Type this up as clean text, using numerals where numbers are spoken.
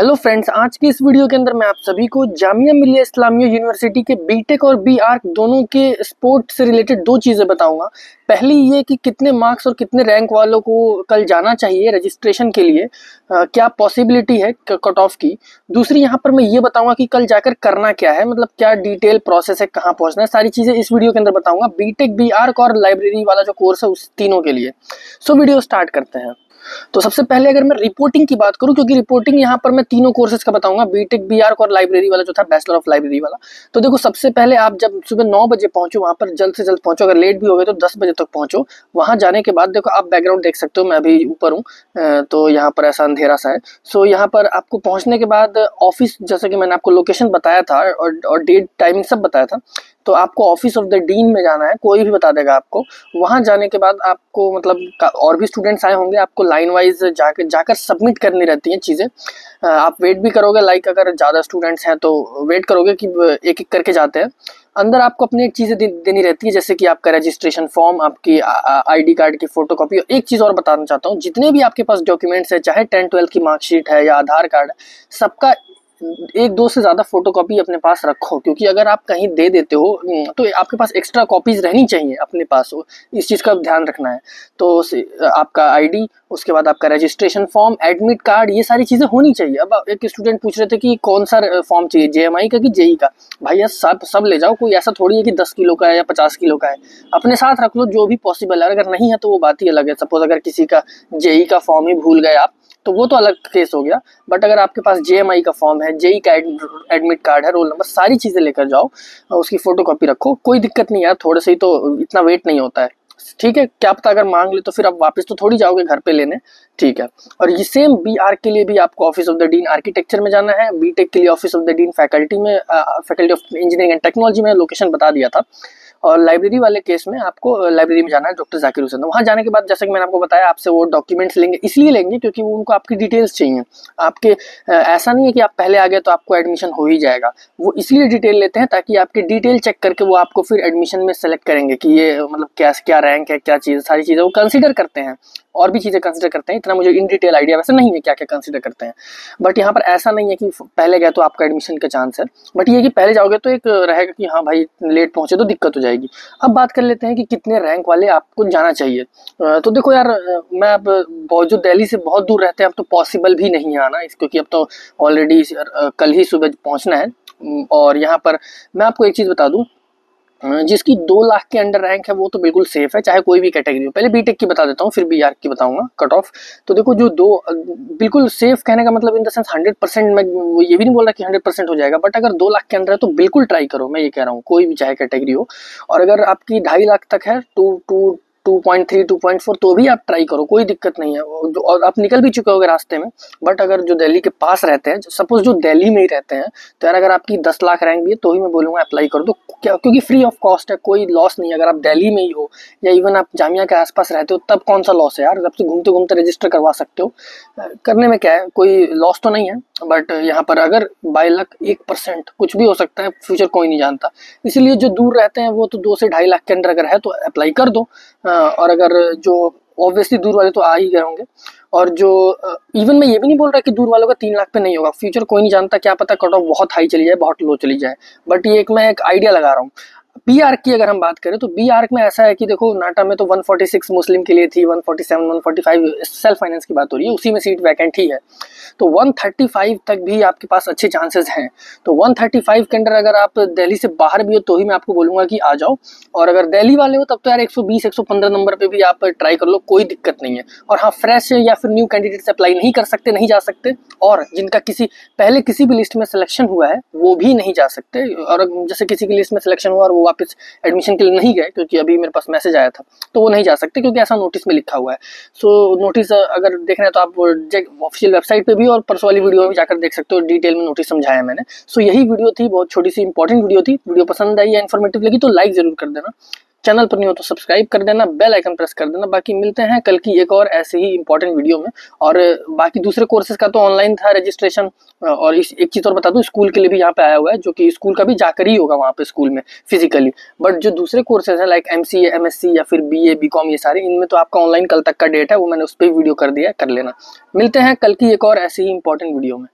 Hello friends, आज की इस वीडियो के अंदर मैं आप सभी को जामिया मिलिया इस्लामिया यूनिवर्सिटी के बीटेक और बी आर्क दोनों के स्पोर्ट्स से रिलेटेड दो चीज़ें बताऊंगा। पहली ये कि कितने मार्क्स और कितने रैंक वालों को कल जाना चाहिए रजिस्ट्रेशन के लिए, क्या पॉसिबिलिटी है कट ऑफ की। दूसरी यहाँ पर मैं ये बताऊंगा कि कल जाकर करना क्या है, मतलब क्या डिटेल प्रोसेस है, कहाँ पहुँचना है, सारी चीज़ें इस वीडियो के अंदर बताऊंगा। बीटेक, बी आर्क और लाइब्रेरी वाला जो कोर्स है उस तीनों के लिए। सो वीडियो स्टार्ट करते हैं। तो सबसे पहले अगर मैं रिपोर्टिंग की बात करूं, क्योंकि रिपोर्टिंग यहाँ पर मैं तीनों कोर्सेज का बताऊंगा, बीटेक, बीआर्क और लाइब्रेरी वाला जो था बैचलर ऑफ लाइब्रेरी वाला। तो देखो, सबसे पहले आप जब सुबह 9 बजे पहुंचो, वहां पर जल्द से जल्द पहुंचो। अगर लेट भी हो गए तो 10 बजे तक पहुंचो। वहां जाने के बाद देखो, आप बैकग्राउंड देख सकते हो, मैं अभी ऊपर हूँ, तो यहाँ पर ऐसा अंधेरा सा है। सो यहाँ पर आपको पहुंचने के बाद ऑफिस, जैसे कि मैंने आपको लोकेशन बताया था और डेट टाइमिंग सब बताया था, तो आपको ऑफिस ऑफ द डीन में जाना है, कोई भी बता देगा आपको। वहां जाने के बाद आपको, मतलब और भी स्टूडेंट्स आए होंगे, आपको लाइन वाइज जाकर सबमिट करनी रहती हैं चीज़ें। आप वेट भी करोगे, लाइक अगर ज़्यादा स्टूडेंट्स हैं तो वेट करोगे कि एक एक करके जाते हैं। अंदर आपको अपनी एक चीज़ें देनी रहती है, जैसे कि आपका रजिस्ट्रेशन फॉर्म, आपकी आईडी कार्ड की फोटोकॉपी। और एक चीज़ और बताना चाहता हूँ, जितने भी आपके पास डॉक्यूमेंट्स है, चाहे 10-12 की मार्कशीट है या आधार कार्ड, सबका एक दो से ज़्यादा फोटोकॉपी अपने पास रखो, क्योंकि अगर आप कहीं दे देते हो तो आपके पास एक्स्ट्रा कॉपीज रहनी चाहिए अपने पास। इस चीज़ का ध्यान रखना है। तो आपका आईडी, उसके बाद आपका रजिस्ट्रेशन फॉर्म, एडमिट कार्ड, ये सारी चीज़ें होनी चाहिए। अब एक स्टूडेंट पूछ रहे थे कि कौन सा फॉर्म चाहिए, जेएमआई का कि जेई का। भैया सब ले जाओ, कोई ऐसा थोड़ी है कि 10 किलो का है या 50 किलो का है। अपने साथ रख लो जो भी पॉसिबल है। अगर नहीं है तो वो बात ही अलग है। सपोज अगर किसी का जेई का फॉर्म ही भूल गए आप, तो वो तो अलग केस हो गया। बट अगर आपके पास जेएमआई का फॉर्म है, जेई का एडमिट कार्ड है, रोल नंबर, सारी चीज़ें लेकर जाओ, उसकी फोटोकॉपी रखो। कोई दिक्कत नहीं यार, थोड़े से ही तो, इतना वेट नहीं होता है। ठीक है, क्या पता अगर मांग ले तो फिर आप वापस तो थोड़ी जाओगे घर पे लेने। ठीक है। और ये सेम बी आर्क के लिए भी आपको office of the dean architecture में जाना है। बीटेक के लिए office of the dean faculty में, faculty of engineering and technology में लोकेशन बता दिया था। और लाइब्रेरी वाले केस में आपको लाइब्रेरी में जाना है, डॉक्टर जाकिर हुसैन। वहाँ जाने के बाद, जैसे कि मैंने आपको बताया, आपसे वो डॉक्यूमेंट्स लेंगे, इसलिए लेंगे क्योंकि वो उनको आपकी डिटेल्स चाहिए आपके। ऐसा नहीं है कि आप पहले आ गए तो आपको एडमिशन हो ही जाएगा। वो इसलिए डिटेल लेते हैं ताकि आपकी डिटेल चेक करके वो आपको फिर एडमिशन में सेलेक्ट करेंगे कि ये मतलब क्या रैंक है, क्या चीज़, सारी चीज़ें वो कंसिडर करते हैं। और भी चीज़ें कंसिडर करते हैं, इतना मुझे इन डिटेल आइडिया वैसे नहीं है क्या क्या कंसिडर करते हैं। बट यहाँ पर ऐसा नहीं है कि पहले गए तो आपका एडमिशन का चांस है। बट ये कि पहले जाओगे तो एक रहेगा कि हाँ भाई, लेट पहुंचे तो दिक्कत हो जाएगी। अब बात कर लेते हैं कि कितने रैंक वाले आपको जाना चाहिए। तो देखो यार, मैं अब बहुत, जो दिल्ली से बहुत दूर रहते हैं, अब तो पॉसिबल भी नहीं है आना, क्योंकि अब तो ऑलरेडी कल ही सुबह पहुंचना है। और यहाँ पर मैं आपको एक चीज़ बता दूँ, जिसकी 2 लाख के अंडर रैंक है वो तो बिल्कुल सेफ है, चाहे कोई भी कैटेगरी हो। पहले बीटेक की बता देता हूँ, फिर बीआर्क की बताऊंगा कट ऑफ। तो देखो, जो बिल्कुल सेफ कहने का मतलब इन द सेंस 100%, मैं ये भी नहीं बोल रहा कि 100% हो जाएगा, बट अगर 2 लाख के अंदर है तो बिल्कुल ट्राई करो, मैं ये कह रहा हूँ, कोई भी चाहे कैटेगरी हो। और अगर आपकी 2.5 लाख तक है, 2.3, 2.4, तो भी आप ट्राई करो, कोई दिक्कत नहीं है। और आप निकल भी चुके होगे रास्ते में। बट अगर जो दिल्ली के पास रहते हैं, सपोज जो दिल्ली में ही रहते हैं, तो यार अगर आपकी 10 लाख रैंक भी है तो ही मैं बोलूँगा अप्लाई कर दो। क्या, क्योंकि फ्री ऑफ कॉस्ट है, कोई लॉस नहीं है। अगर आप दिल्ली में ही हो या इवन आप जामिया के आसपास रहते हो, तब कौन सा लॉस है यार, जब से घूमते घूमते रजिस्टर करवा सकते हो। करने में क्या है, कोई लॉस तो नहीं है। बट यहाँ पर अगर बाय लक 1% कुछ भी हो सकता है, फ्यूचर कोई नहीं जानता। इसीलिए जो दूर रहते हैं वो तो 2 से 2.5 लाख के अंदर अगर है तो अप्लाई कर दो। और अगर जो ऑब्वियसली दूर वाले तो आ ही गए होंगे। और जो इवन मैं ये भी नहीं बोल रहा कि दूर वालों का 3 लाख पे नहीं होगा, फ्यूचर कोई नहीं जानता, क्या पता कट ऑफ बहुत हाई चली जाए, बहुत लो चली जाए। बट ये मैं एक आइडिया लगा रहा हूँ। बी आर्क की अगर हम बात करें तो बी आर्क में ऐसा है कि देखो, नाटा में तो 146 मुस्लिम के लिए थी, 147, 145 सेल्फ फाइनेंस की बात हो रही है, उसी में सीट वैकेंट ही है। तो 135 तक भी आपके पास अच्छे चांसेस हैं। तो 135 के अंदर अगर आप दिल्ली से बाहर भी हो तो ही मैं आपको बोलूँगा कि आ जाओ। और अगर दिल्ली वाले हो तब तो यार 120, 115 नंबर पे भी आप ट्राई कर लो, कोई दिक्कत नहीं है। और हाँ, फ्रेश या फिर न्यू कैंडिडेट से अप्लाई नहीं कर सकते, नहीं जा सकते। और जिनका पहले किसी भी लिस्ट में सिलेक्शन हुआ है वो भी नहीं जा सकते। और जैसे किसी की लिस्ट में सिलेक्शन हुआ और वो वापस एडमिशन के लिए नहीं गए, क्योंकि अभी मेरे पास मैसेज आया था, तो वो नहीं जा सकते, क्योंकि ऐसा नोटिस में लिखा हुआ है। सो नोटिस अगर देखना है तो आप ऑफिशियल वेबसाइट पे भी और परसों वाली वीडियो में भी जाकर देख सकते हो, डिटेल में नोटिस समझाया मैंने। सो यही वीडियो थी, बहुत छोटी सी इंपॉर्टेंट वीडियो थी। वीडियो पसंद आई या इन्फॉर्मेटिव लगी तो लाइक जरूर कर देना, चैनल पर नहीं हो तो सब्सक्राइब कर देना, बेल आइकन प्रेस कर देना। बाकी मिलते हैं कल की एक और ऐसे ही इंपॉर्टेंट वीडियो में। और बाकी दूसरे कोर्सेज का तो ऑनलाइन था रजिस्ट्रेशन। और इस एक चीज़ और बता दूं, स्कूल के लिए भी यहाँ पे आया हुआ है, जो कि स्कूल का भी जाकर ही होगा वहाँ पे स्कूल में फिजिकली। बट जो दूसरे कोर्सेज हैं लाइक एमसीए, एमएससी या फिर बीए, बीकॉम, ये सारे, इनमें तो आपका ऑनलाइन कल तक का डेट है, वो मैंने उस पर वीडियो कर दिया है, कर लेना। मिलते हैं कल की एक और ऐसे ही इंपॉर्टेंट वीडियो में।